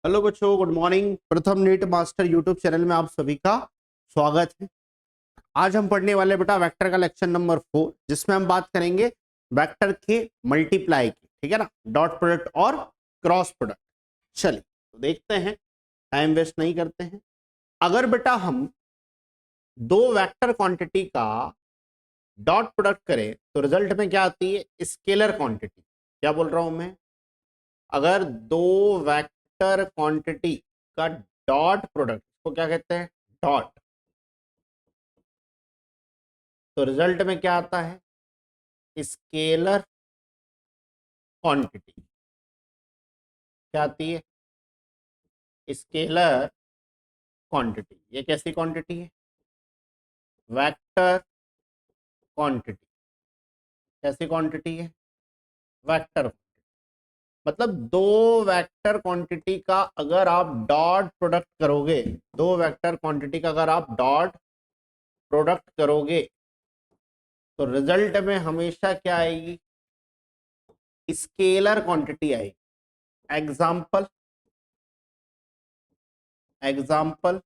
Hello बच्चों, good morning. प्रथम NEET master YouTube channel में आप सभी का स्वागत है। आज हम पढ़ने वाले बेटा वेक्टर का लेक्चर नंबर 4, जिसमें हम बात करेंगे वेक्टर के मल्टीप्लाई की, ठीक है ना, डॉट प्रोडक्ट और क्रॉस प्रोडक्ट। चलिए तो देखते हैं, टाइम वेस्ट नहीं करते हैं। अगर बेटा हम दो वेक्टर क्वांटिटी का डॉट प्रोडक्ट करें तो रिजल्ट में क्या आती है? Scalar quantity. क्या बोल रहा हूं मैं? अगर दो वेक्टर क्वांटिटी का डॉट प्रोडक्ट को क्या कहते हैं? डॉट। तो रिजल्ट में क्या आता है? Scalar quantity. क्या आती है? Scalar quantity. ये कैसी क्वांटिटी है? Vector quantity. कैसी क्वांटिटी है? वेक्टर। मतलब दो वेक्टर क्वांटिटी का अगर आप डॉट प्रोडक्ट करोगे, दो वेक्टर क्वांटिटी का अगर आप डॉट प्रोडक्ट करोगे तो रिजल्ट में हमेशा क्या आएगी? स्केलर क्वांटिटी आएगी। एग्जाम्पल एग्जाम्पल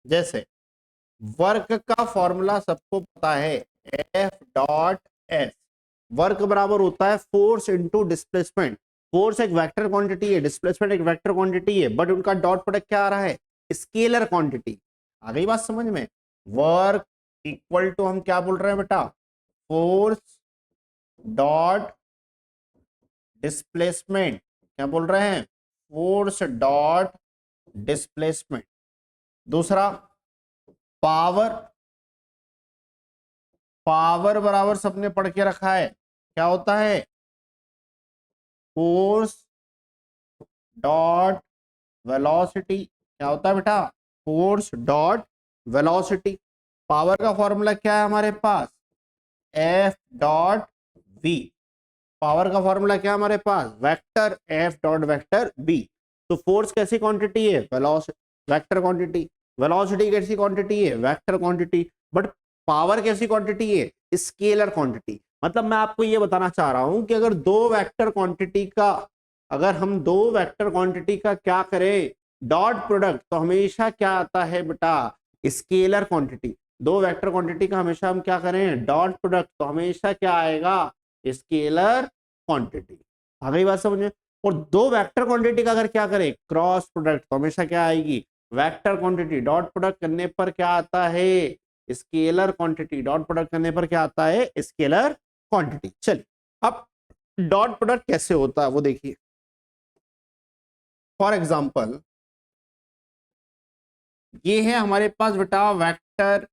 जैसे वर्क का फॉर्मूला सबको पता है, एफ डॉट एस। वर्क बराबर होता है फोर्स इनटू डिस्प्लेसमेंट। फोर्स एक वेक्टर क्वांटिटी है, डिस्प्लेसमेंट एक वेक्टर क्वांटिटी है, बट उनका डॉट प्रोडक्ट क्या आ रहा है? Scalar quantity. आ गई बात समझ में? वर्क इक्वल टू हम क्या बोल रहे हैं बेटा? Force dot displacement. क्या बोल रहे हैं? Force dot displacement. दूसरा पावर। पावर बराबर सबने पढ़ के रखा है, क्या होता है? Force dot velocity. क्या होता है बेटा? Force dot velocity. पावर का फॉर्मूला क्या है हमारे पास? F dot V. पावर का फॉर्मूला क्या है हमारे पास? Vector F dot vector B. तो फोर्स कैसी क्वांटिटी है? Velocity, vector quantity. वेलोसिटी कैसी क्वांटिटी है? Vector quantity. बट पावर कैसी क्वांटिटी है? Scalar quantity. मतलब मैं आपको ये बताना चाह रहा हूं कि अगर दो वेक्टर क्वांटिटी का, अगर हम दो वेक्टर क्वांटिटी का क्या करें? डॉट प्रोडक्ट, तो हमेशा क्या आता है बेटा? Scalar quantity. दो वेक्टर क्वांटिटी का हमेशा हम क्या करें? डॉट प्रोडक्ट, तो हमेशा क्या आएगा? Scalar quantity. आ गई बात समझ में? और दो वेक्टर क्वांटिटी का अगर क्या करें? क्रॉस प्रोडक्ट, तो हमेशा क्या आएगी? Vector quantity. डॉट प्रोडक्ट करने पर क्या आता है? Scalar quantity. डॉट प्रोडक्ट करने पर क्या आता है? Scalar quantity. चलिए अब डॉट प्रोडक्ट कैसे होता है वो देखिए। फॉर एग्जांपल ये है हमारे पास बेटा वेक्टर,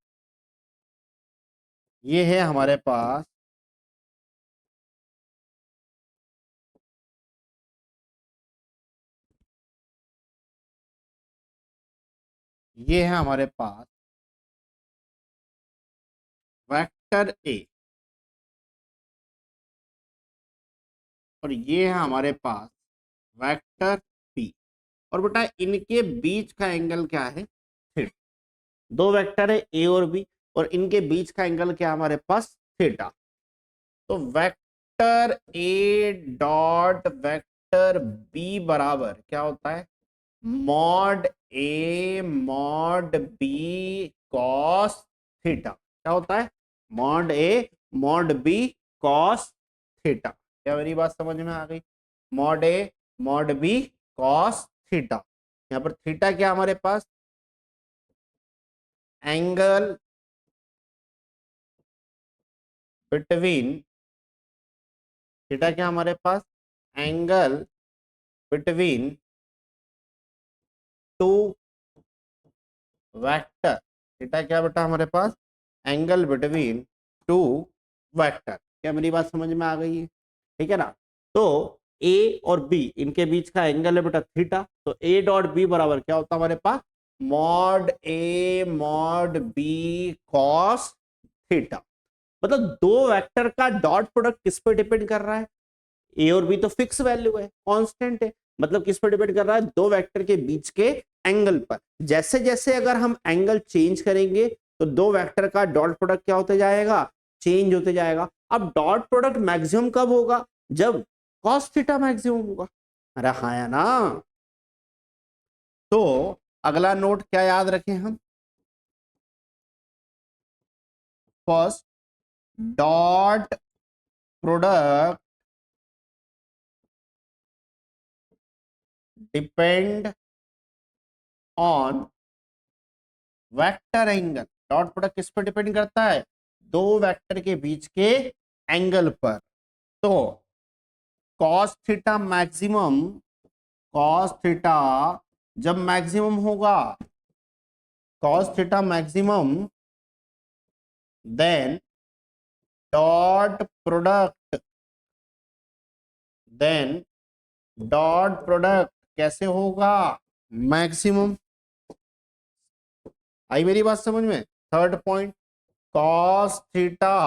ये है हमारे पास ये है हमारे पास वेक्टर ए, और ये है हमारे पास वेक्टर बी। और बेटा इनके बीच का एंगल क्या है? थीटा। दो वेक्टर है ए और बी, और इनके बीच का एंगल क्या है हमारे पास? थीटा। तो vector A dot vector B बराबर क्या होता है? Mod A mod B cos theta. क्या होता है? Mod A mod B cos theta. क्या मेरी बात समझ में आ गई? Mod A mod B cos theta. यहाँ पर थीटा क्या हमारे पास? एंगल बिटवीन, थीटा क्या हमारे पास? Angle between two vector. Theta क्या बेटा हमारे पास? Angle between two vector. क्या मेरी बात समझ में आ गई है? ठीक है ना? तो ए और बी इनके बीच का एंगल है बेटा थीटा। तो ए डॉट बी बराबर क्या होता है हमारे पास? Mod A mod B cos theta. मतलब दो वेक्टर का डॉट प्रोडक्ट किस पे डिपेंड कर रहा है? ए और बी तो फिक्स वैल्यू है, कांस्टेंट है। मतलब किस पर डिपेंड कर रहा है? दो वेक्टर के बीच के एंगल पर। जैसे जैसे अगर हम एंगल चेंज करेंगे तो दो वेक्टर का डॉट प्रोडक्ट क्या होते जाएगा? चेंज होते जाएगा। अब डॉट प्रोडक्ट मैक्सिमम कब होगा? जब कॉस थीटा मैक्सिमम होगा। अरे हाँ या ना। तो अगला नोट क्या याद रखें हम, first dot product depend on vector angle. Dot product किस पर डिपेंड करता है, दो वेक्टर के बीच के एंगल पर। तो cos theta maximum, cos theta जब मैक्सिमम होगा, cos theta maximum, then dot product, then dot product कैसे होगा, मैक्सिमम। आई मेरी बात समझ में। Third point, cos theta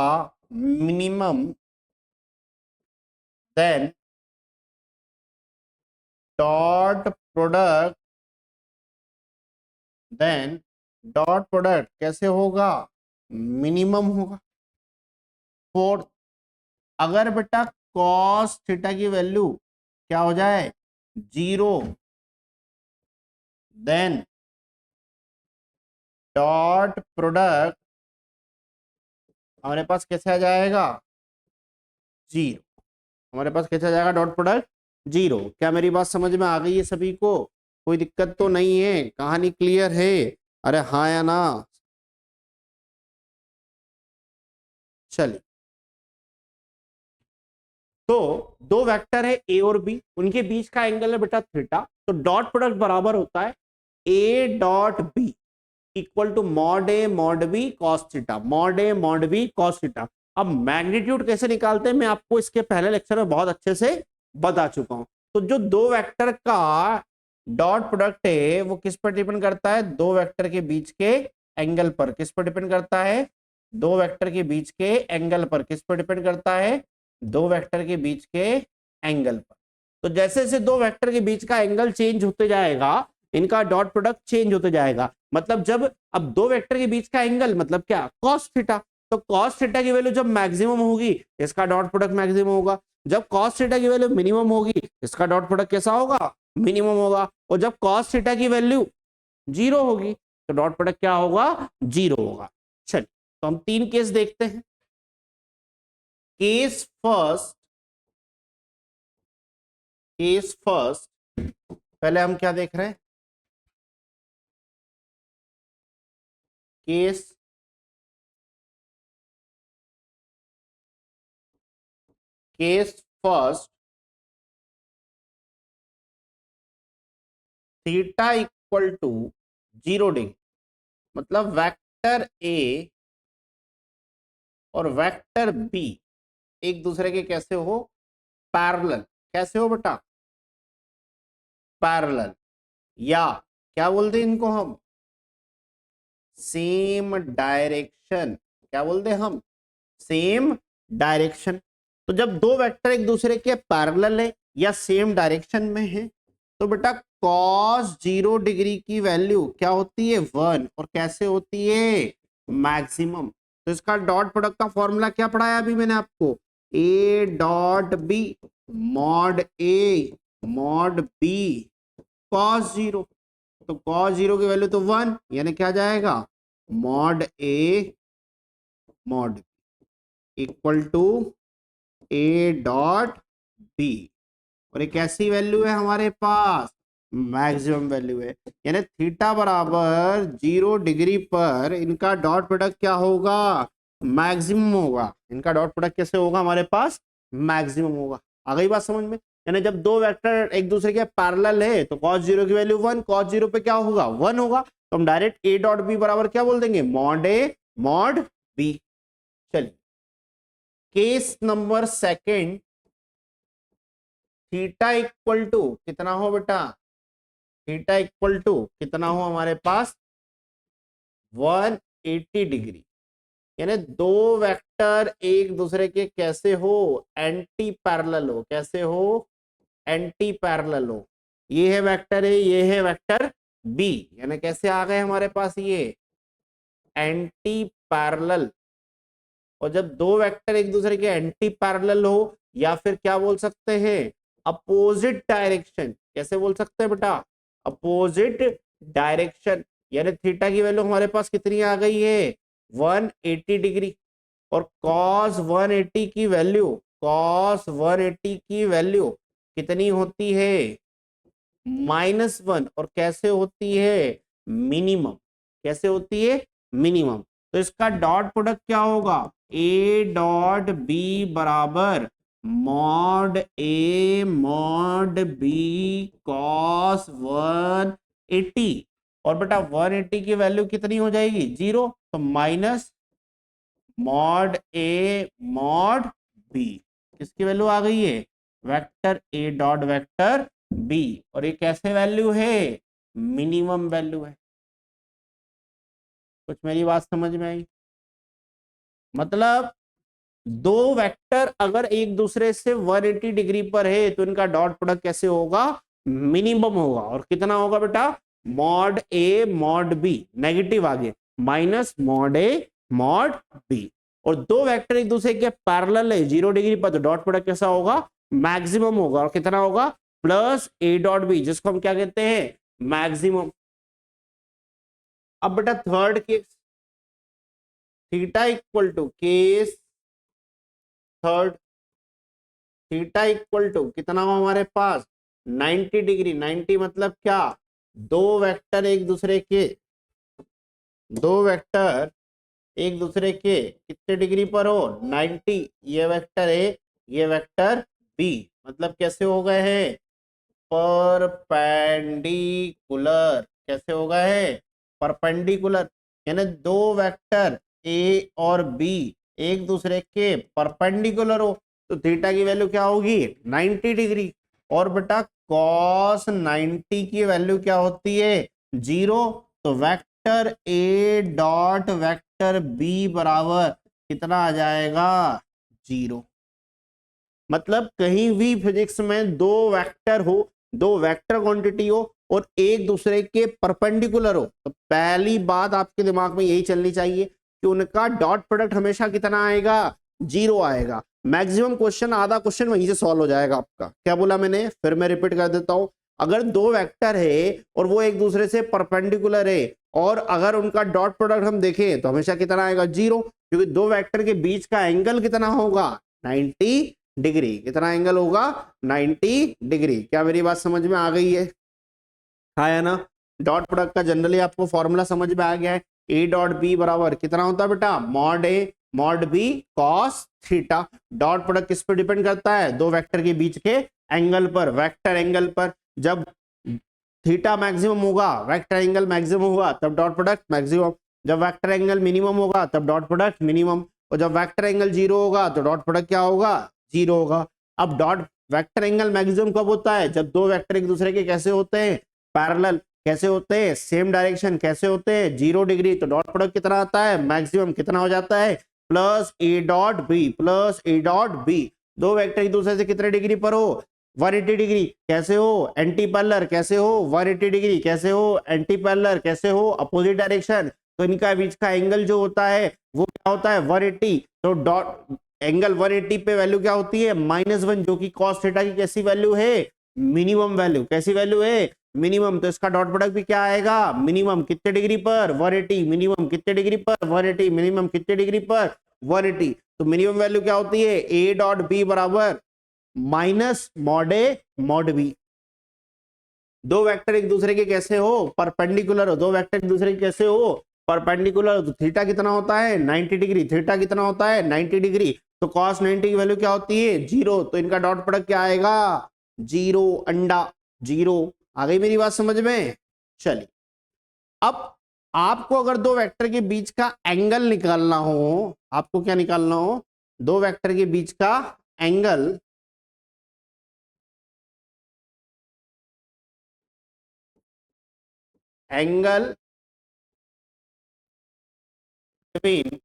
minimum, then dot product, then dot product कैसे होगा, मिनिमम होगा। फोर्थ, अगर बेटा कॉस थीटा की वैल्यू क्या हो जाए, जीरो, देन डॉट प्रोडक्ट हमारे पास कैसे आ जाएगा, जीरो। हमारे पास कैसे आ जाएगा डॉट प्रोडक्ट, जीरो। क्या मेरी बात समझ में आ गई है सभी को, कोई दिक्कत तो नहीं है, कहानी क्लियर है। अरे हाँ या ना। चलिए, तो दो वेक्टर है ए और बी, उनके बीच का एंगल है बेटा थीटा। तो डॉट प्रोडक्ट बराबर होता है A dot B equal to mod A mod B cos theta, mod A mod B cos theta. अब मैग्नीट्यूड कैसे निकालते हैं मैं आपको इसके पहले लेक्चर में बहुत अच्छे से बता चुका हूं। तो जो दो वेक्टर का डॉट प्रोडक्ट है वो किस पर डिपेंड करता है, दो वेक्टर के बीच के एंगल पर। किस पर डिपेंड करता है, दो वेक्टर के बीच के एंगल पर। किस पर डिपेंड करता है, दो वेक्टर के बीच के एंगल पर। तो जैसे जैसे दो वेक्टर के बीच का एंगल चेंज होते जाएगा, इनका डॉट प्रोडक्ट चेंज होते जाएगा। मतलब जब अब दो वेक्टर के बीच का एंगल मतलब क्या, कॉस थीटा। तो कॉस थीटा की वैल्यू जब मैक्सिमम होगी, इसका डॉट प्रोडक्ट मैक्सिमम होगा। जब कॉस थीटा की वैल्यू मिनिमम होगी, इसका डॉट प्रोडक्ट कैसा होगा, मिनिमम होगा। और जब कॉस थीटा की वैल्यू जीरो होगी, तो डॉट प्रोडक्ट क्या होगा, जीरो होगा। चलिए, तो हम तीन केस देखते हैं। केस फर्स्ट, केस फर्स्ट, पहले हम क्या देख रहे हैं, case case first, theta equal to zero degree. मतलब वेक्टर ए और वेक्टर बी एक दूसरे के कैसे हो, पैरेलल। कैसे हो बेटा, पैरेलल, या क्या बोलते हैं इनको हम, सेम डायरेक्शन। क्या बोलते हैं हम, सेम डायरेक्शन। तो जब दो वेक्टर एक दूसरे के पैरेलल है या सेम डायरेक्शन में है, तो बेटा कॉस जीरो डिग्री की वैल्यू क्या होती है, वन। और कैसे होती है, मैक्सिमम। तो इसका डॉट प्रोडक्ट का फॉर्मूला क्या पढ़ाया अभी मैंने आपको, A dot B mod A mod B cos zero. तो कॉस जीरो की वैल्यू तो वन, यानी क्या जाएगा, mod A mod equal to A dot B. और एक ऐसी वैल्यू है हमारे पास, मैक्सिमम वैल्यू है। यानी थीटा बराबर जीरो डिग्री पर इनका डॉट प्रोडक्ट क्या होगा, मैक्सिमम होगा। इनका डॉट प्रोडक्ट कैसे होगा हमारे पास, मैक्सिमम होगा। आ गई बात समझ में। यानी जब दो वेक्टर एक दूसरे के पैरेलल है तो कॉस जीरो की वैल्यू वन, कॉस जीरो पे क्या होगा, वन होगा। तो हम डायरेक्ट ए डॉट बी बराबर क्या बोल देंगे, मॉड ए मॉड बी। चलिए, case number second, theta equal to कितना हो बेटा, थीटा इक्वल टू कितना हो हमारे पास, 180 डिग्री। यानी दो वेक्टर एक दूसरे के कैसे हो, एंटी पैरेलल हो। कैसे हो, एंटी पैरेलल हो। ये है वेक्टर ए, ये है वेक्टर बी। यानी कैसे आ गए हमारे पास ये, एंटी पैरेलल। और जब दो वेक्टर एक दूसरे के एंटी पैरेलल हो या फिर क्या बोल सकते हैं, अपोजिट डायरेक्शन। कैसे बोल सकते हैं बेटा, अपोजिट डायरेक्शन। यानी थीटा की वैल्यू हमारे पास कितनी आ गई है, 180 डिग्री। और कॉस 180 की वैल्यू, कॉस 180 की वैल्यू कितनी होती है, -1। और कैसे होती है, मिनिमम। कैसे होती है, मिनिमम। तो इसका डॉट प्रोडक्ट क्या होगा, ए डॉट बी बराबर mod A mod B cos 180। और बेटा 180 की वैल्यू कितनी हो जाएगी, 0। तो minus mod A mod B, किसकी वैल्यू आ गई है, vector A dot vector B. और ये कैसे वैल्यू है, मिनिमम वैल्यू है। कुछ मेरी बात समझ में आई, मतलब दो वेक्टर अगर एक दूसरे से 180 डिग्री पर है तो इनका डॉट प्रोडक्ट कैसे होगा, मिनिमम होगा। और कितना होगा बेटा, mod A mod B, negative आगे, minus mod A mod B. और दो वेक्टर एक दूसरे के पैरेलल है 0 डिग्री पर, तो डॉट प्रोडक्ट कैसा होगा, मैक्सिमम होगा। और कितना होगा, प्लस ए डॉट बी, जिसको हम क्या कहते हैं, मैक्सिमम। अब बेटा third case, theta equal to case third, theta equal to कितना हो हमारे पास, 90 डिग्री। 90 मतलब क्या, दो वेक्टर एक दूसरे के, दो वेक्टर एक दूसरे के कितने डिग्री पर हो, 90। ये वेक्टर ए, ये वेक्टर बी, मतलब कैसे हो गए हैं, परपेंडिकुलर। कैसे हो गए हैं, परपेंडिकुलर। यानी दो वेक्टर ए और बी एक दूसरे के परपेंडिकुलर हो, तो थीटा की वैल्यू क्या होगी, 90 डिग्री। और बेटा कॉस 90 की वैल्यू क्या होती है, 0। तो vector A dot vector B बराबर कितना आ जाएगा, 0। मतलब कहीं भी फिजिक्स में दो वेक्टर हो, दो वेक्टर क्वांटिटी हो और एक दूसरे के परपेंडिकुलर हो, तो पहली बात आपके दिमाग में यही चलनी चाहिए कि उनका डॉट प्रोडक्ट हमेशा कितना आएगा, 0 आएगा। मैक्सिमम क्वेश्चन, आधा क्वेश्चन वहीं से सॉल्व हो जाएगा आपका। क्या बोला मैंने, फिर मैं रिपीट कर देता हूं। अगर दो वेक्टर है और वो एक दूसरे से परपेंडिकुलर है, और अगर उनका डॉट प्रोडक्ट हम देखें तो हमेशा कितना आएगा, 0। क्योंकि दो वेक्टर के बीच का एंगल कितना होगा, 90 डिग्री। कितना एंगल होगा, 90 डिग्री। क्या मेरी बात समझ में आ गई है ना। डॉट प्रोडक्ट का जनरली आपको फॉर्मूला समझ में आ गया है, ए डॉट बी बराबर कितना होता है बेटा, mod A mod B cos theta. Dot product किस पर डिपेंड करता है, दो वेक्टर के बीच के एंगल पर, वेक्टर एंगल पर। जब थीटा मैक्सिमम होगा, वेक्टर एंगल मैक्सिमम होगा, तब डॉट प्रोडक्ट मैक्सिमम। जब वेक्टर एंगल मिनिमम होगा तब डॉट प्रोडक्ट मिनिमम। और जब वेक्टर एंगल 0 होगा तो डॉट प्रोडक्ट क्या होगा, 0 होगा। अब डॉट वेक्टर एंगल मैक्सिमम कब होता है, जब दो वेक्टर एक दूसरे के कैसे होते हैं, पैरेलल। कैसे होते हैं, सेम डायरेक्शन। कैसे होते हैं, 0 डिग्री। तो डॉट प्रोडक्ट कितना आता है, मैक्सिमम कितना हो जाता है, plus A dot B, plus A dot B. दो वेक्टर एक दूसरे से कितने डिग्री पर हो, 180 डिग्री। कैसे हो, एंटी पैरेलल। कैसे हो, 180 डिग्री। कैसे हो, एंटी पैरेलल। कैसे हो, अपोजिट डायरेक्शन। तो इनका बीच का एंगल जो होता है वो क्या होता है, 180। तो डॉट एंगल 180 पे वैल्यू क्या होती है, -1, जो कि cos थीटा की कैसी वैल्यू है, मिनिमम वैल्यू। कैसी वैल्यू है, मिनिमम। तो इसका डॉट प्रोडक्ट भी क्या आएगा, मिनिमम। कितने डिग्री पर, 180। मिनिमम कितने डिग्री पर, 180। मिनिमम कितने डिग्री पर, 180। तो मिनिमम वैल्यू क्या होती है, ए डॉट बी बराबर minus mod A mod B. दो वेक्टर एक दूसरे के कैसे हो, परपेंडिकुलर हो। दो वेक्टर एक दूसरे के कैसे हो, परपेंडिकुलर। तो थीटा कितना होता है, 90 डिग्री। थीटा कितना होता है, 90 डिग्री। तो cos 90 की वैल्यू क्या होती है, 0। तो इनका डॉट प्रोडक्ट क्या आएगा, 0, अंडा 0। आ गई मेरी बात समझ में। चलिए अब आपको अगर दो वेक्टर के बीच का एंगल निकालना हो, आपको क्या निकालना हो, दो वेक्टर के बीच का angle, angle between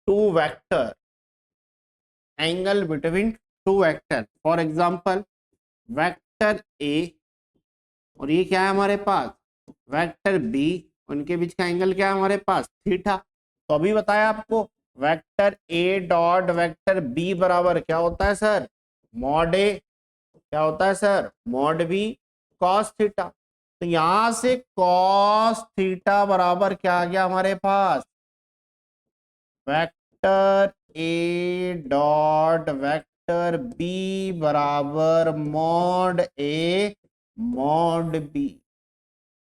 two vector, angle between two vector. For example vector A और ये क्या है हमारे पास, वेक्टर बी। उनके बीच का एंगल क्या है हमारे पास, थीटा। तो अभी बताया आपको vector A dot vector B बराबर क्या होता है सर, मॉड ए, क्या होता है sir, mod B cos theta. तो यहां से कॉस थीटा बराबर क्या आ गया हमारे पास, vector A dot vector B बराबर मॉड ए मॉड बी।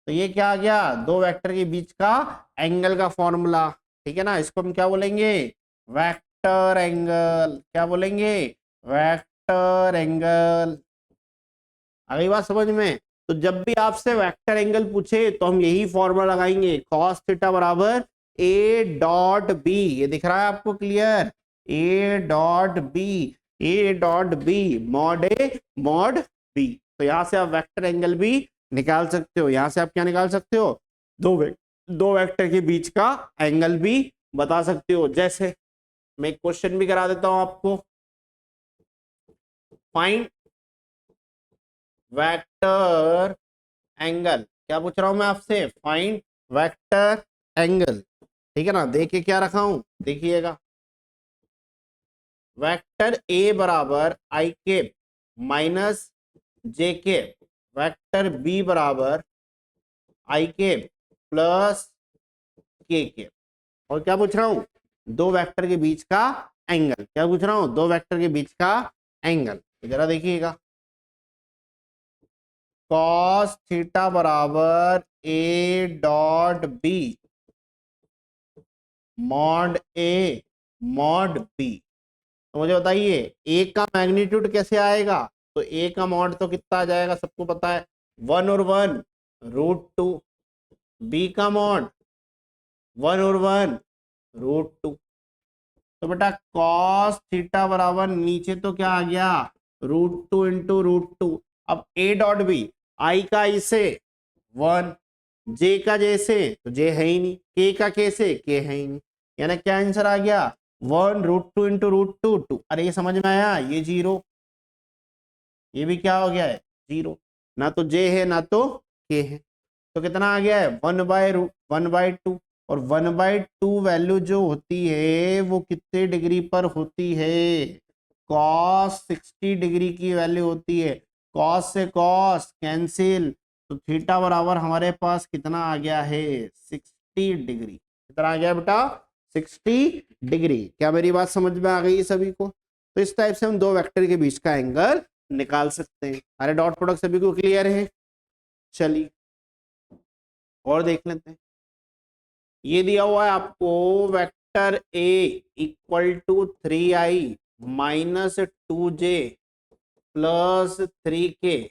तो ये क्या आ गया, दो वेक्टर के बीच का एंगल का फॉर्मूला, ठीक है ना। इसको हम क्या बोलेंगे, वेक्टर एंगल, क्या बोलेंगे, वेक्टर एंगल। अगली बात समझ में। तो जब भी आपसे वेक्टर एंगल पूछे तो हम यही फॉर्मूला लगाएंगे, कॉस थीटा बराबर ए डॉट बी, ये दिख रहा है आपको clear, A dot B, A dot B mod A mod B. तो यहां से आप वेक्टर एंगल भी निकाल सकते हो। यहां से आप क्या निकाल सकते हो, दो वेक्टर के बीच का एंगल भी बता सकते हो। जैसे मैं एक क्वेश्चन भी करा देता हूं आपको, फाइंड वेक्टर एंगल, क्या पूछ रहा हूं मैं आपसे, फाइंड वेक्टर एंगल, ठीक है ना। देखिए क्या रखा हूं, देखिएगा, वेक्टर ए बराबर आई के माइनस जे के, वेक्टर बी बराबर आई के प्लस के। और क्या पूछ रहा हूं, दो वेक्टर के बीच का एंगल, क्या पूछ रहा हूं, दो वेक्टर के बीच का एंगल। तो जरा देखिएगा, कॉस थीटा बराबर A dot B mod A mod B. तो मुझे बताइए ए का मैग्नीट्यूड कैसे आएगा, तो ए का मॉड तो कितना आ जाएगा, सबको पता है 1 और 1 √2, बी का मॉड 1 और 1 √2। तो बेटा कॉस थीटा बराबर नीचे तो क्या आ गया, √2 इंटू √2। अब ए डॉट बी, आई का आई से 1, जे का जे से, तो जे है ही नहीं, के का के से, के है ही नहीं, यानी क्या आंसर आ गया, 1 √2 इंटू √2 2। अरे ये समझ में आया, ये 0, ये भी क्या हो गया है 0, ना तो जे है ना तो के है। तो कितना आ गया है 1/2, और 1/2 वैल्यू जो होती है वो कितने डिग्री पर होती है, कॉस 60 डिग्री की वैल्यू होती है। कॉस से कॉस कैंसिल, तो थीटा बराबर हमारे पास कितना आ गया है 60 डिग्री। कितना आ गया बेटा 60 डिग्री। क्या मेरी बात समझ में आ गई है सभी को। तो इस टाइप से हम दो वेक्टर के बीच का एंगल निकाल सकते हैं। अरे डॉट प्रोडक्ट सभी को क्लियर है, चलिए और देख लेते हैं। ये दिया हुआ है आपको vector A equal to 3i minus 2j plus 3k,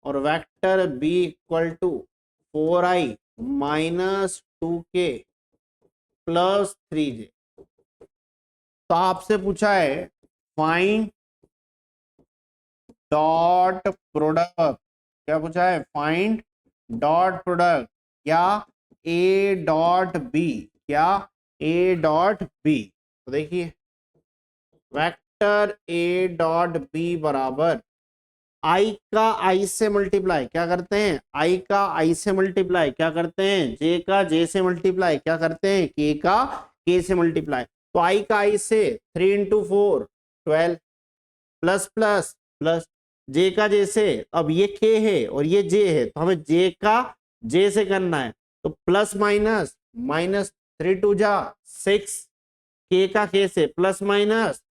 और vector B equal to 4i minus 2k plus 3j। तो आपसे पूछा है फाइंड डॉट प्रोडक्ट, क्या पूछा है, फाइंड डॉट प्रोडक्ट या ए डॉट बी, क्या ए डॉट बी। तो देखिए वेक्टर ए डॉट बी बराबर आई का आई से मल्टीप्लाई क्या करते हैं, आई का आई से मल्टीप्लाई क्या करते हैं, जे का जे से मल्टीप्लाई क्या करते हैं, के का के से मल्टीप्लाई। तो आई का आई से 3 इंटू 4 12 प्लस प्लस प्लस, जे का जे से, अब ये के है और ये जे है तो हमें जे का जे से करना है, तो प्लस माइनस माइनस 3 2 जा 6, के का के से प्लस माइनस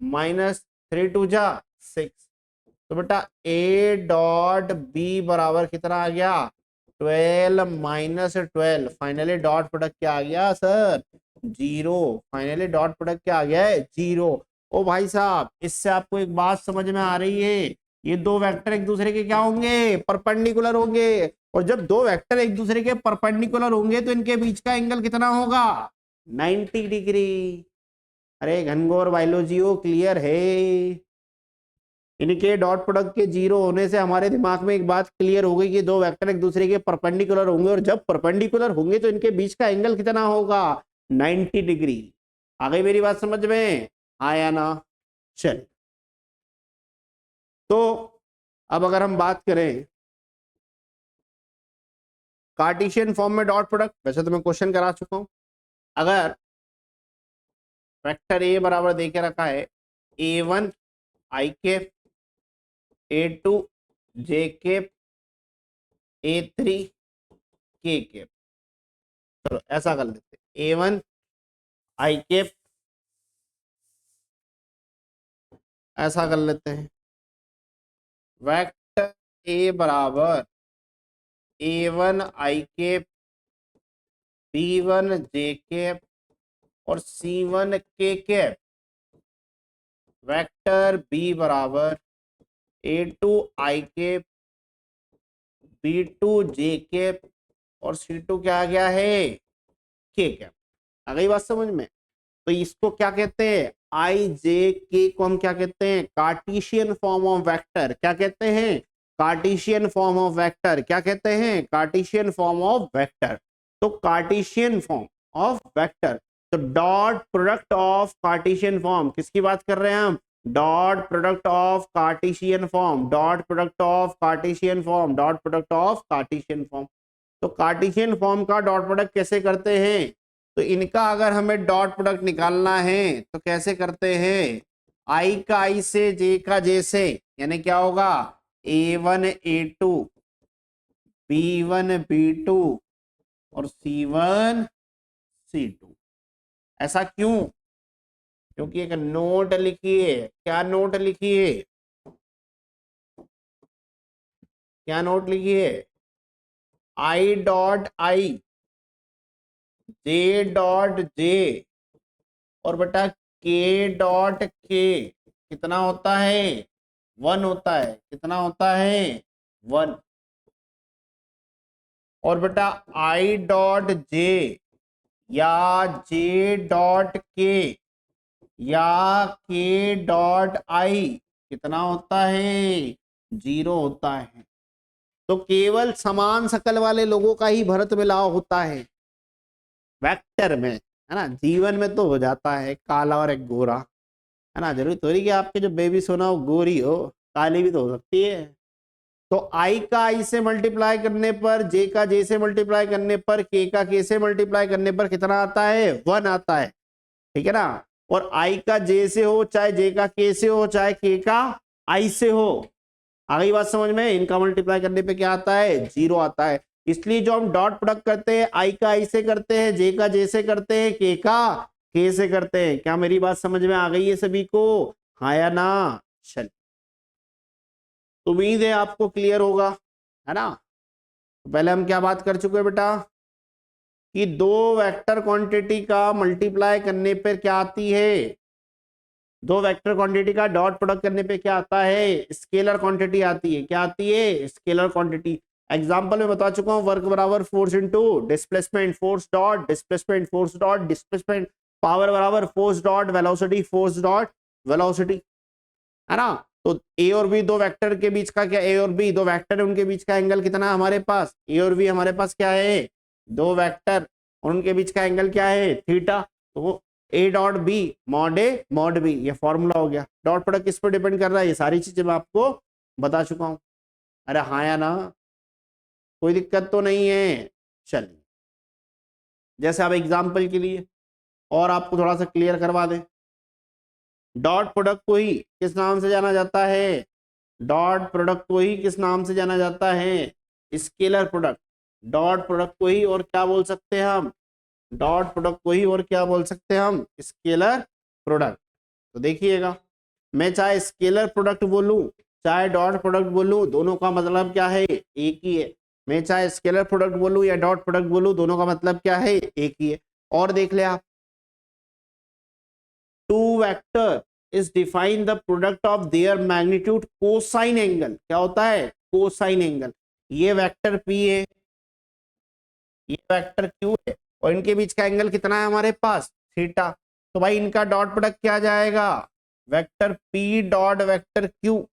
माइनस 3 2 जा 6। तो बेटा ए डॉट बी बराबर कितना आ गया 12 माइनस 12, फाइनली डॉट प्रोडक्ट क्या आ गया सर 0, फाइनली डॉट प्रोडक्ट क्या आ गया है 0। ओ भाई साहब इससे आपको एक बात समझ में आ रही है, ये दो वेक्टर एक दूसरे के क्या होंगे, परपेंडिकुलर होंगे, और जब दो वेक्टर एक दूसरे के परपेंडिकुलर होंगे तो इनके बीच का एंगल कितना होगा 90 डिग्री। अरे घनघोर बायोलॉजी हो क्लियर है। इनके डॉट प्रोडक्ट के 0 होने से हमारे दिमाग में एक बात क्लियर हो गई कि दो वेक्टर एक दूसरे के परपेंडिकुलर होंगे, और जब परपेंडिकुलर होंगे तो इनके बीच का एंगल कितना होगा 90 डिग्री। आ गई मेरी बात समझ में, आया ना। चल तो अब अगर हम बात करें कार्टेशियन फॉर्म में डॉट प्रोडक्ट, वैसे तो मैं क्वेश्चन करा चुका हूं, अगर वेक्टर ए बराबर देके रखा है A1 आई कैप, A2 जे कैप, A3 के कैप, चलो ऐसा कर लेते हैं A1 आई कैप, ऐसा कर लेते हैं वेक्टर ए बराबर A1 आई कैप, B1 जे कैप और C1 के कैप, वेक्टर बी बराबर A2 आई कैप, B2 जे कैप और C2 क्या आ गया है के कैप। आ गई बात समझ में? तो इसको क्या कहते हैं, आई जे के को हम क्या कहते हैं, कार्टेशियन फॉर्म ऑफ वेक्टर। क्या कहते हैं, कार्टेशियन फॉर्म ऑफ वेक्टर। क्या कहते हैं, कार्टेशियन फॉर्म ऑफ वेक्टर। तो कार्टेशियन फॉर्म ऑफ वेक्टर, तो dot product of Cartesian form, किसकी बात कर रहे हैं हम, dot product of Cartesian form, dot product of Cartesian form, dot product of Cartesian form. तो कार्टेशियन फॉर्म का डॉट प्रोडक्ट कैसे करते हैं, तो इनका अगर हमें डॉट प्रोडक्ट निकालना है तो कैसे करते हैं, आई का आई से, जे का जे से, यानी क्या होगा A1 A2, B1 B2 और C1 C2। ऐसा क्यों, क्योंकि एक नोट लिखिए। क्या नोट लिखिए, क्या नोट लिखिए, I dot I, J dot J और बेटा के डॉट के कितना होता है, 1 होता है। कितना होता है, 1। और बेटा आई डॉट जे या जे डॉट के या के डॉट आई कितना होता है, 0 होता है। तो केवल समान शकल वाले लोगों का ही भरत मिलाव होता है वेक्टर में, है ना। जीवन में तो हो जाता है काला और एक गोरा, है ना। जरूरी थोड़ी कि आपके जो बेबी सोना वो गोरी हो, काली भी तो हो सकती है। तो आई का आई से मल्टीप्लाई करने पर, जे का जे से मल्टीप्लाई करने पर, के का के से मल्टीप्लाई करने पर कितना आता है, 1 आता है, ठीक है ना। और आई का जे से हो, चाहे जे का के से हो, चाहे के का आई से हो, आ गई बात समझ में। इनका मल्टीप्लाई करने पे क्या आता है, 0 आता है। इसलिए जो हम डॉट प्रोडक्ट करते हैं, आई का आई से करते हैं, जे का जे से करते हैं, के का के से करते हैं। क्या मेरी बात समझ में आ गई है सभी को, हाँ या ना। चल, उम्मीद है आपको क्लियर होगा, है ना। तो पहले हम क्या बात कर चुके हैं बेटा, कि दो वेक्टर क्वांटिटी का मल्टीप्लाई करने पर क्या आती है, दो वेक्टर क्वांटिटी का डॉट प्रोडक्ट करने पे क्या आता है, स्केलर क्वांटिटी आती है। क्या आती है, स्केलर क्वांटिटी। एग्जांपल में बता चुका हूं, वर्क बराबर force into displacement, force dot displacement, force dot displacement, power बराबर force dot velocity, force dot velocity, है ना। तो ए और बी दो वेक्टर के बीच का, क्या ए और बी दो वेक्टर है, उनके बीच का एंगल कितना है हमारे पास, ए और बी हमारे पास क्या है, दो वेक्टर, और उनके बीच का एंगल क्या है, थीटा। तो A dot B mod A mod B, ये फॉर्मूला हो गया। डॉट प्रोडक्ट किस पर डिपेंड कर रहा है, ये सारी चीजें मैं आपको बता चुका हूं। अरे हाँ या ना, कोई दिक्कत तो नहीं है। चलिए, जैसे अब एग्जाम्पल के लिए और आपको थोड़ा सा क्लियर करवा दें, डॉट प्रोडक्ट को ही किस नाम से जाना जाता है, डॉट प्रोडक्ट को ही किस नाम से जाना जाता है, स्केलर प्रोडक्ट। डॉट प्रोडक्ट को ही और क्या बोल सकते हैं हम, डॉट प्रोडक्ट को ही और क्या बोल सकते हैं हम, स्केलर प्रोडक्ट। तो देखिएगा, मैं चाहे स्केलर प्रोडक्ट बोलूं चाहे डॉट प्रोडक्ट बोलूं, दोनों का मतलब क्या है, एक ही है। मैं चाहे स्केलर प्रोडक्ट बोलूं या डॉट प्रोडक्ट बोलूं, दोनों का मतलब क्या है, एक ही है। और देख ले आप, two vector is define the product of their magnitude cosine angle. क्या होता है, कोसाइन एंगल। ये वेक्टर पी है, ये वेक्टर क्यू है, और इनके बीच का एंगल कितना है हमारे पास, थीटा। तो भाई इनका डॉट प्रोडक्ट क्या जाएगा, vector P dot vector Q,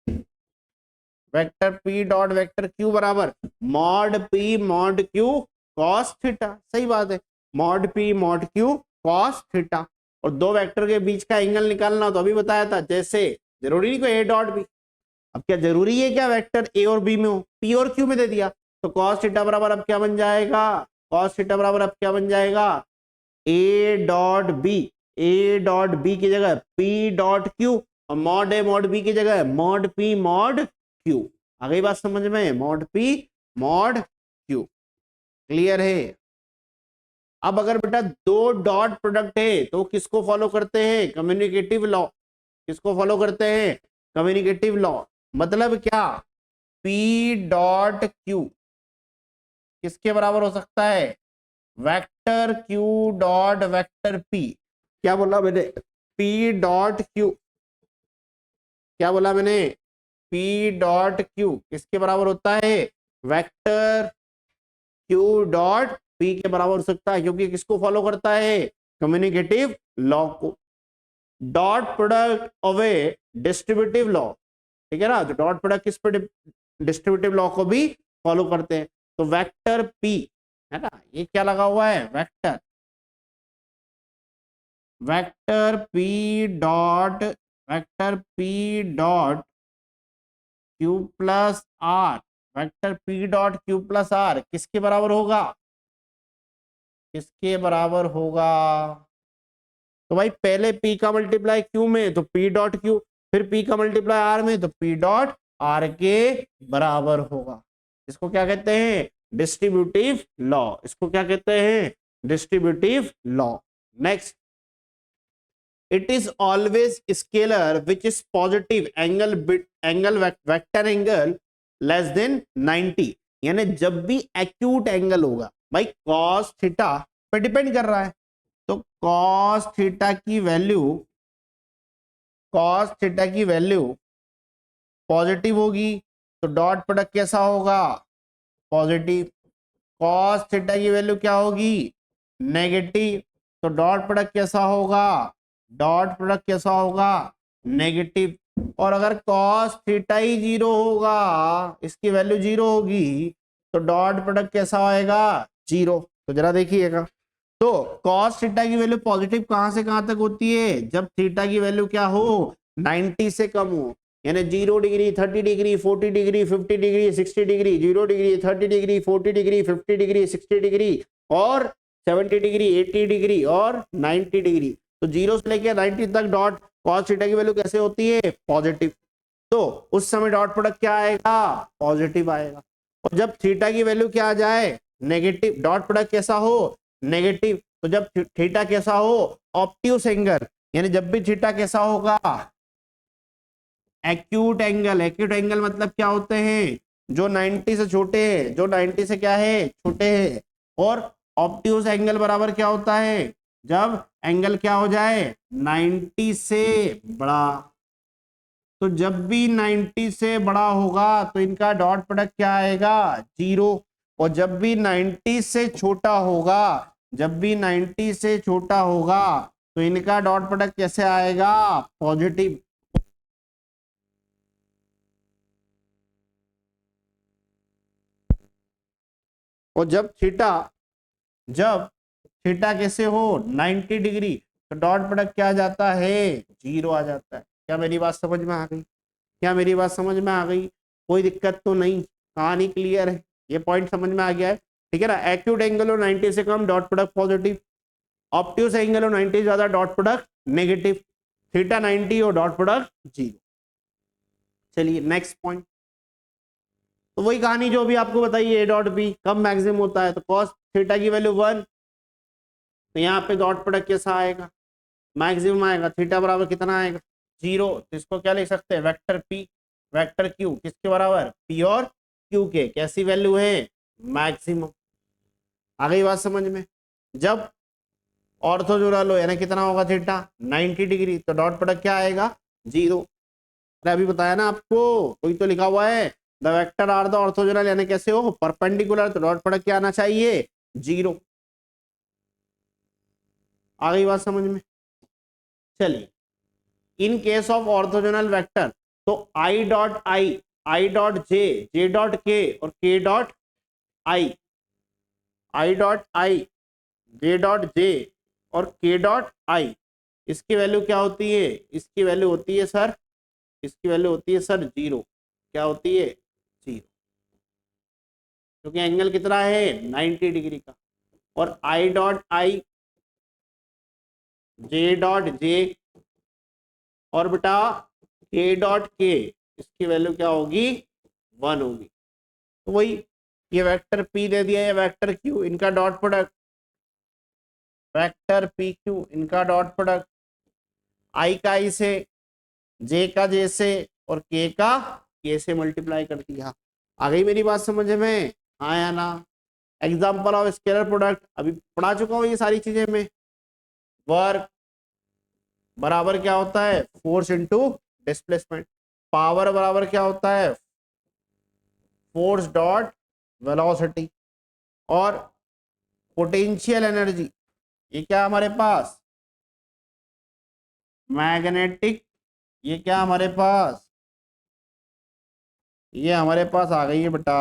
vector P dot vector Q बराबर mod P mod Q cos theta. सही बात है, mod P mod Q cos theta. और दो वेक्टर के बीच का एंगल निकालना तो अभी बताया था, जैसे जरूरी नहीं कोई ए डॉट बी। अब क्या जरूरी है क्या वेक्टर ए और बी में हो, पी और क्यू में दे दिया, तो कॉस थीटा बराबर अब क्या बन जाएगा, कॉस थीटा बराबर अब क्या बन जाएगा, A dot B, A dot B की जगह पी डॉट क्यू, और मॉड ए मॉड बी की जगह मॉड पी मॉड क्यू। आ गई बात समझ में, mod P mod Q. Clear है। अब अगर बेटा दो डॉट प्रोडक्ट है तो किसको फॉलो करते हैं, कम्युनिकेटिव लॉ। किसको फॉलो करते हैं, कम्युनिकेटिव लॉ। मतलब क्या, पी डॉट क्यू किसके बराबर हो सकता है, vector Q dot vector P. क्या बोला मैंने, पी डॉट क्यू, क्या बोला मैंने, पी डॉट क्यू किसके बराबर होता है, वेक्टर क्यू डॉट पी के बराबर हो सकता है, क्योंकि किसको फॉलो करता है, कम्युनिकेटिव लॉ को। Dot product of A distributive law, ठीक है ना, तो डॉट प्रोडक्ट किस पे, डिस्ट्रीब्यूटिव लॉ को भी फॉलो करते हैं। तो वेक्टर पी है ना, ये क्या लगा हुआ है, vector, vector P dot, vector P dot Q plus R, vector P dot Q plus R किसके बराबर होगा, किसके बराबर होगा। तो भाई पहले p का मल्टीप्लाई q में तो p डॉट q, फिर p का मल्टीप्लाई r में तो p डॉट r के बराबर होगा। इसको क्या कहते हैं, डिस्ट्रीब्यूटिव लॉ। इसको क्या कहते हैं, distributive law. Next, it is always scalar which is positive angle angle vector angle less than 90, यानी जब भी एक्यूट एंगल होगा, भाई कॉस थीटा पे डिपेंड कर रहा है, तो कॉस थीटा की वैल्यू, कॉस थीटा की वैल्यू पॉजिटिव होगी तो डॉट प्रोडक्ट कैसा होगा, पॉजिटिव। कॉस थीटा की वैल्यू क्या होगी, नेगेटिव, तो डॉट प्रोडक्ट कैसा होगा, डॉट प्रोडक्ट कैसा होगा, नेगेटिव। और अगर कॉस थीटा ही जीरो होगा, इसकी वैल्यू जीरो होगी, तो डॉट प्रोडक्ट कैसा आएगा, जीरो। तो जरा देखिएगा, तो cos थीटा की वैल्यू पॉजिटिव कहां से कहां तक होती है, जब थीटा की वैल्यू क्या हो, 90 से कम हो, यानी 0 degree, 30 degree, 40 degree, 50 degree, 60 degree, 0 degree, 30 degree, 40 degree, 50 degree, 60 degree और 70 डिग्री, 80 डिग्री और 90 डिग्री। तो 0 से लेकर 90 तक डॉट cos थीटा की वैल्यू कैसे होती है, पॉजिटिव। तो उस समय डॉट प्रोडक्ट क्या आएगा, पॉजिटिव आएगा। और जब थीटा की वैल्यू क्या आ जाए, नेगेटिव, डॉट प्रोडक्ट कैसा हो, नेगेटिव। तो जब थीटा कैसा हो, ऑब्ट्यूस एंगल, यानी जब भी थीटा कैसा होगा, एक्यूट एंगल। एक्यूट एंगल मतलब क्या होते हैं, जो 90 से छोटे हैं, जो 90 से क्या है, छोटे हैं। और ऑब्ट्यूस एंगल बराबर क्या होता है, जब एंगल क्या हो जाए, 90 से बड़ा। तो जब भी 90 से बड़ा होगा तो इनका डॉट प्रोडक्ट क्या आएगा, जीरो। और जब भी 90 से छोटा होगा, जब भी 90 से छोटा होगा तो इनका डॉट प्रोडक्ट कैसे आएगा, पॉजिटिव। और जब थीटा कैसे हो, 90 डिग्री, तो डॉट प्रोडक्ट क्या आ जाता है, जीरो आ जाता है। क्या मेरी बात समझ में आ गई, क्या मेरी बात समझ में आ गई, कोई दिक्कत तो नहीं, कहानी क्लियर है, ये पॉइंट समझ में आ गया है, ठीक है ना। एक्यूट एंगल हो 90 से कम, dot product positive. Obtuse angle हो 90 से ज्यादा, डॉट प्रोडक्ट नेगेटिव। थीटा 90 हो, डॉट प्रोडक्ट जीरो। चलिए नेक्स्ट पॉइंट, तो वही कहानी जो अभी आपको बताइए, ए डॉट बी कब मैक्सिमम होता है, तो कॉस थीटा की वैल्यू 1, तो यहाँ पे डॉट प्रोडक्ट कैसा आएगा, मैक्सिमम आएगा। थीटा बराबर कितना आएगा, जीरो। तो इसको क्या लिख सकते हैं, वेक्टर पी वेक्टर क्यू किसके बराबर, पी और क्यू के, कैसी वैल्यू है, मैक्सिमम। आ गई बात समझ में। जब ऑर्थोगोनल हो यानी कितना होगा थीटा, 90 डिग्री, तो डॉट प्रोडक्ट क्या आएगा, जीरो। अभी बताया ना आपको, कोई तो लिखा हुआ है, the vector are the orthogonal, यानी कैसे हो, परपेंडिकुलर, तो डॉट प्रोडक्ट क्या आना चाहिए, जीरो। आ गई बात समझ में। चलिए, in case of orthogonal vector, तो आई डॉट जे डॉट के और के dot I dot I, J dot J और के डॉट आई, इसकी वैल्यू क्या होती है, इसकी वैल्यू होती है सर, इसकी वैल्यू होती है सर जीरो। क्या होती है, जीरो, क्योंकि एंगल कितना है, 90 डिग्री का। और I dot I J dot J और बेटा के डॉट के, इसकी वैल्यू क्या होगी 1 होगी। तो वही ये वेक्टर पी दे दिया, ये वेक्टर क्यू, इनका dot product, vector P Q इनका डॉट प्रोडक्ट, आई का आई से, जे का जे से और के का के से मल्टीप्लाई कर दिया। आ गई मेरी बात समझ में, हाँ या ना। एग्जाम्पल ऑफ स्केलर प्रोडक्ट अभी पढ़ा चुका हूँ ये सारी चीजें में। वर्क बराबर क्या होता है फोर्स इनटू डिस्प्लेसमेंट, पावर बराबर क्या होता है फोर्स डॉट वेलोसिटी, और पोटेंशियल एनर्जी ये क्या हमारे पास मैग्नेटिक, ये क्या हमारे पास, ये हमारे पास आ गई है बेटा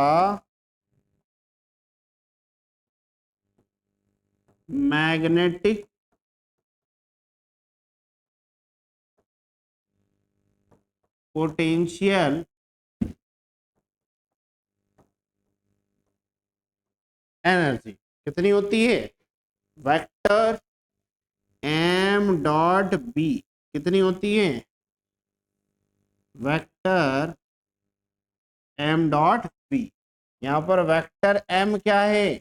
मैग्नेटिक पोटेंशियल एनर्जी कितनी होती है वेक्टर एम डॉट बी, कितनी होती है वेक्टर एम डॉट बी। यहां पर वेक्टर एम क्या है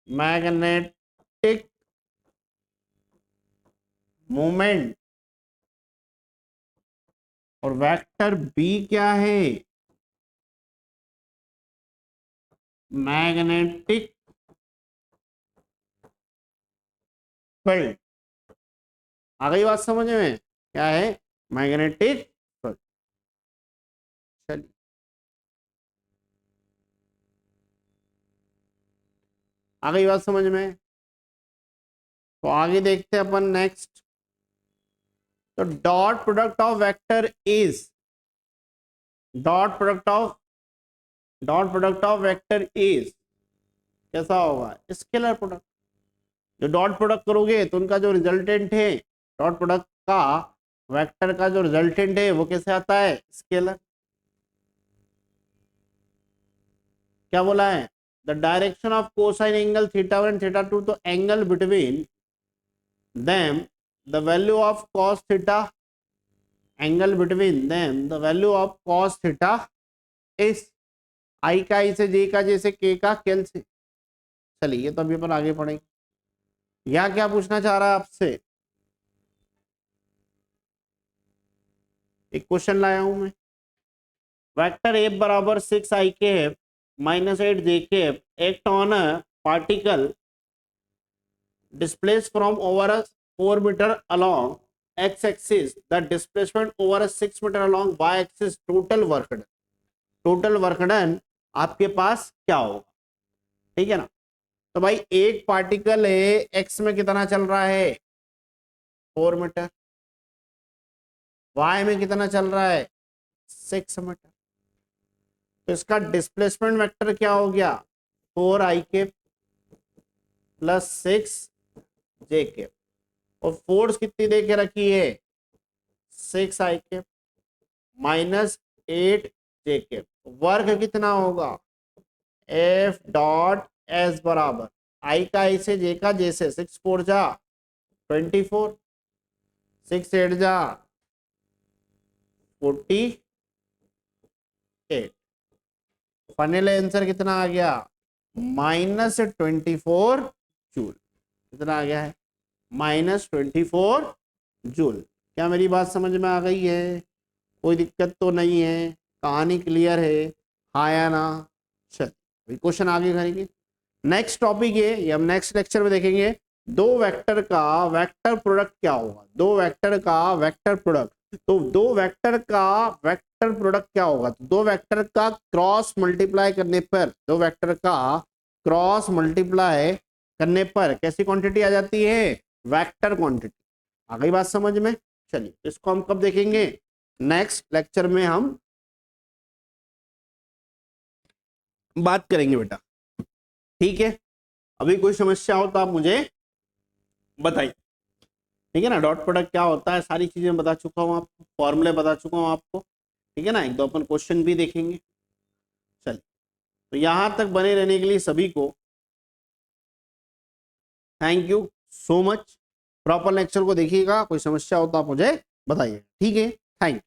मैग्नेटिक मोमेंट, और वेक्टर बी क्या है मैग्नेटिक फील्ड। आ गई बात समझ में, क्या है मैग्नेटिक फील्ड। चलिए आ गई बात समझ में, तो आगे देखते हैं अपन नेक्स्ट। तो dot product of vector is, dot product of, dot product of vector is कैसा होगा स्केलर प्रोडक्ट। जो डॉट प्रोडक्ट करोगे तो उनका जो रिजल्टेंट है डॉट प्रोडक्ट का, वेक्टर का जो रिजल्टेंट है वो कैसे आता है स्केलर। क्या बोला है the direction of cosine angle theta one theta two, तो angle between them the value of cos theta, angle between them the value of cos theta is, i का आई से जे का जे से के का केल से। चलिए ये तो अभी अपन आगे पढ़ेंगे। यहाँ क्या पूछना चाह रहा है आपसे, एक क्वेश्चन लाया हूं मैं, वेक्टर ए बराबर 6 आई के माइनस 8 जे के act on a particle displaced from over a 4 meter along x axis, the displacement over a 6 meter along y axis, total work done, total work done आपके पास क्या होगा, ठीक है ना। तो भाई एक पार्टिकल है x में कितना चल रहा है 4 मीटर, y में कितना चल रहा है 6 मीटर, तो इसका डिस्प्लेसमेंट वेक्टर क्या हो गया 4 आई के प्लस 6 जे के, और फोर्स कितनी दे के रखी है 6 आई के माइनस 8 जे के, वर्ग कितना होगा एफ डॉट एस बराबर आई का आई से जे का जे से, 6 4 जा 24, 6 8 जा 48, फाइनल आंसर कितना आ गया -24 जूल, कितना आ गया है -24 जूल। क्या मेरी बात समझ में आ गई है, कोई दिक्कत तो नहीं है, कहानी क्लियर है, हाँ या ना। चल अभी क्वेश्चन आगे करेंगे। नेक्स्ट टॉपिक है, ये हम नेक्स्ट लेक्चर में देखेंगे, दो वेक्टर का वेक्टर प्रोडक्ट क्या होगा, दो वेक्टर का वेक्टर प्रोडक्ट। तो दो वेक्टर का वेक्टर प्रोडक्ट क्या होगा, तो दो वेक्टर का क्रॉस मल्टीप्लाई करने पर, दो वेक्टर का क्रॉस मल्टीप्लाई करने पर कैसी क्वांटिटी आ जाती है वेक्टर क्वांटिटी। आ गई बात समझ में। चलिए इसको हम कब देखेंगे नेक्स्ट लेक्चर में हम बात करेंगे बेटा, ठीक है। अभी कोई समस्या हो तो आप मुझे बताइए, ठीक है ना। डॉट प्रोडक्ट क्या होता है सारी चीजें बता चुका हूँ आपको, फॉर्मूले बता चुका हूँ आपको, ठीक है ना। एक दो अपन क्वेश्चन भी देखेंगे। चलिए तो यहां तक बने रहने के लिए सभी को thank you so much. Proper lecture को देखिएगा, कोई समस्या हो तो आप मुझे बताइए, ठीक है, थैंक यू।